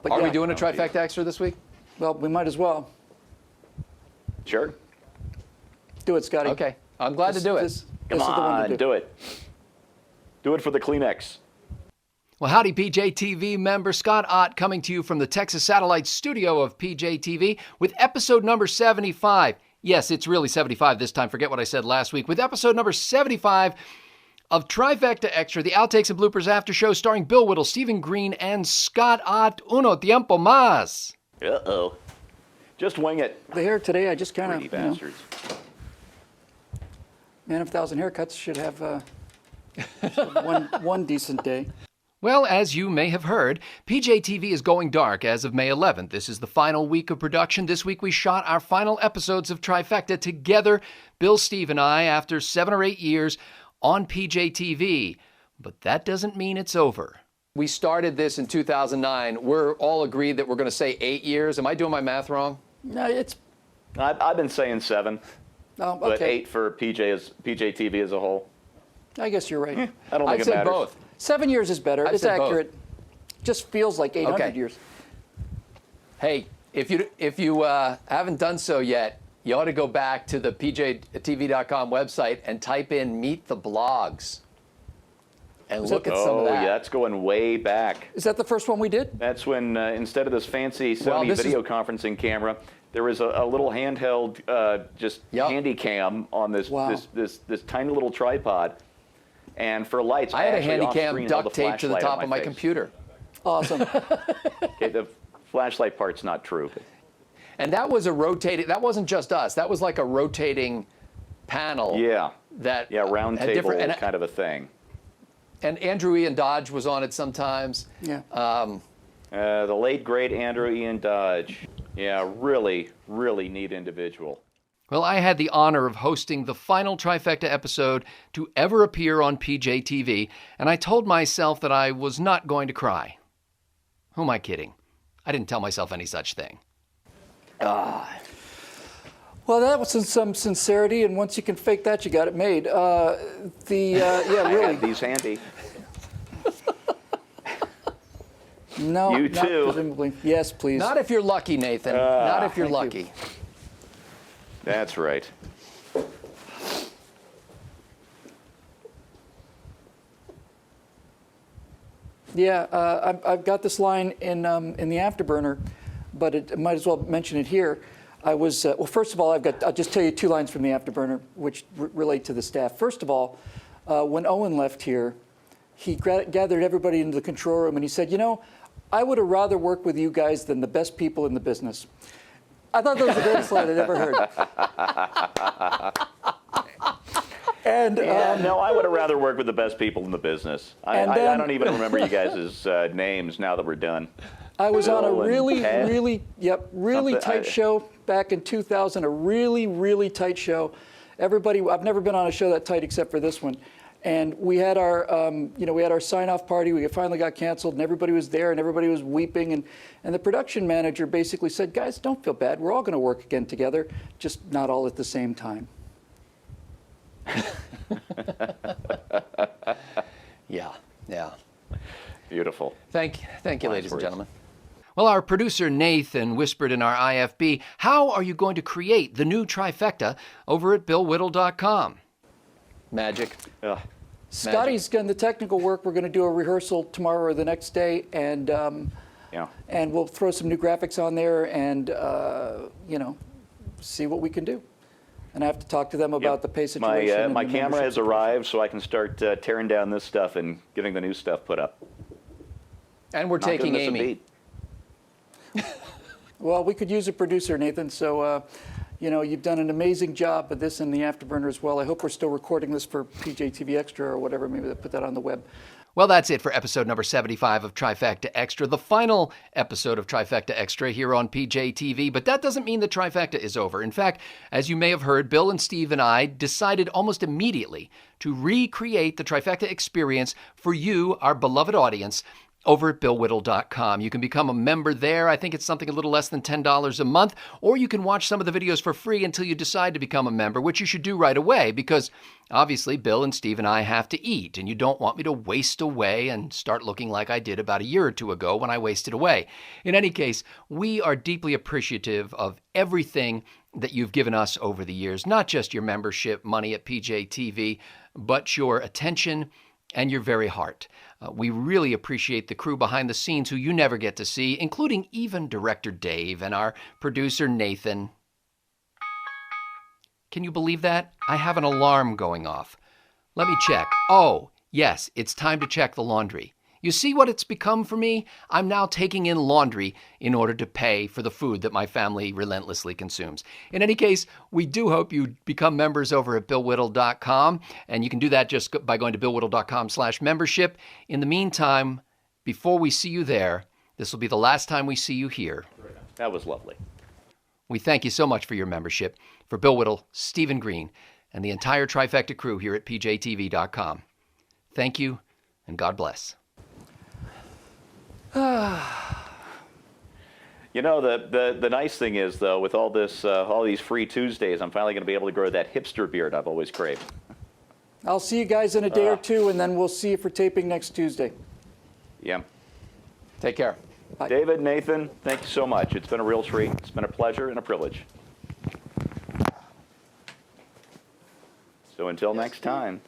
But Are we doing a Trifecta Extra this week? Well, we might as well. Sure. Do it, Scotty. Okay. I'm glad to do it. Come on, do it. Do it for the Kleenex. Well, howdy, PJTV member Scott Ott coming to you from the Texas Satellite Studio of PJTV with episode number 75. Yes, it's really 75 this time. Forget what I said last week. With episode number 75 of Trifecta Extra, the outtakes and bloopers after show starring Bill Whittle, Stephen Green, and Scott Ott. Uno tiempo más. Uh-oh. Just wing it. The hair today, I just kind Greedy bastards. Man of 1,000 haircuts should have one decent day. Well, as you may have heard, PJTV is going dark as of May 11th. This is the final week of production. This week we shot our final episodes of Trifecta together, Bill, Steve, and I, after 7 or 8 years on PJTV. But that doesn't mean it's over. We started this in 2009. We're all agreed that we're going to say 8 years. Am I doing my math wrong? No, it's... I've been saying 7, okay. but 8 for PJTV as a whole. I guess you're right. I don't think I'd it say matters. both. 7 years is better. I'd It's say both. accurate. Just feels like 800 Okay. years. Hey, if you haven't done so yet, you ought to go back to the PJTV.com website and type in Meet the Blogs. And look at some of that. Oh, yeah, that's going way back. Is that the first one we did? That's when, instead of this fancy Sony this video conferencing camera, there was a little handheld, handy cam on this, Wow. this tiny little tripod. And for lights, I had a actually handy off-screen cam held duct a taped to the flashlight top on of my face. computer. Awesome. Okay, the flashlight part's not true. And that was that wasn't just us. That was like a rotating panel. Yeah. That Round had table different- kind of a thing. And Andrew Ian Dodge was on it sometimes. Yeah. The late, great Andrew Ian Dodge. Yeah, really, really neat individual. Well, I had the honor of hosting the final Trifecta episode to ever appear on PJTV, and I told myself that I was not going to cry. Who am I kidding? I didn't tell myself any such thing. Well, that was some sincerity, and once you can fake that, you got it made. I Really. have these handy. No, You not too. presumably. Yes, please. Not if you're lucky, Nathan. Not if you're thank lucky. you. That's right. Yeah, I've got this line in the afterburner, but I might as well mention it here. I was well. First of all, I'll just tell you 2 lines from the afterburner, which relate to the staff. First of all, when Owen left here, he gathered everybody into the control room and he said, "You know, I would have rather worked with you guys than the best people in the business." I thought that was the greatest line I'd ever heard. And No, I would have rather worked with the best people in the business. I don't even remember you guys' names now that we're done. I was on a Bill and really Something- tight show back in 2000, a really tight show. I've never been on a show that tight except for this one. And we had our, sign-off party. We finally got canceled, and everybody was there, and everybody was weeping. And the production manager basically said, "Guys, don't feel bad. We're all going to work again together, just not all at the same time." Yeah. Beautiful. Thank you, Last ladies and words. gentlemen. Well, our producer Nathan whispered in our IFB, how are you going to create the new Trifecta over at BillWhittle.com? Magic. Ugh. Scotty's done the technical work. We're going to do a rehearsal tomorrow or the next day, and we'll throw some new graphics on there and see what we can do. And I have to talk to them about the pay situation. My and the camera has membership arrived, so I can start tearing down this stuff and getting the new stuff put up. And we're Not gonna taking miss a Amy. beat. Well, we could use a producer, Nathan. So, you've done an amazing job of this in the afterburner as well. I hope we're still recording this for PJTV Extra or whatever. Maybe they'll put that on the web. Well, that's it for episode number 75 of Trifecta Extra, the final episode of Trifecta Extra here on PJTV. But that doesn't mean the Trifecta is over. In fact, as you may have heard, Bill and Steve and I decided almost immediately to recreate the Trifecta experience for you, our beloved audience, over at BillWhittle.com. You can become a member there. I think it's something a little less than $10 a month, or you can watch some of the videos for free until you decide to become a member, which you should do right away because obviously Bill and Steve and I have to eat, and you don't want me to waste away and start looking like I did about a year or two ago when I wasted away. In any case, we are deeply appreciative of everything that you've given us over the years, not just your membership money at PJTV, but your attention and your very heart. We really appreciate the crew behind the scenes who you never get to see, including even director Dave and our producer Nathan. Can you believe that? I have an alarm going off. Let me check. Oh, yes, it's time to check the laundry. You see what it's become for me? I'm now taking in laundry in order to pay for the food that my family relentlessly consumes. In any case, we do hope you become members over at BillWhittle.com, and you can do that just by going to BillWhittle.com/membership. In the meantime, before we see you there, this will be the last time we see you here. That was lovely. We thank you so much for your membership. For Bill Whittle, Stephen Green, and the entire Trifecta crew here at PJTV.com. Thank you, and God bless. You know, the nice thing is, though, with all this, all these free Tuesdays, I'm finally going to be able to grow that hipster beard I've always craved. I'll see you guys in a day or two, and then we'll see you for taping next Tuesday. Yeah. Take care. Bye. David, Nathan, thank you so much. It's been a real treat. It's been a pleasure and a privilege. So until next time.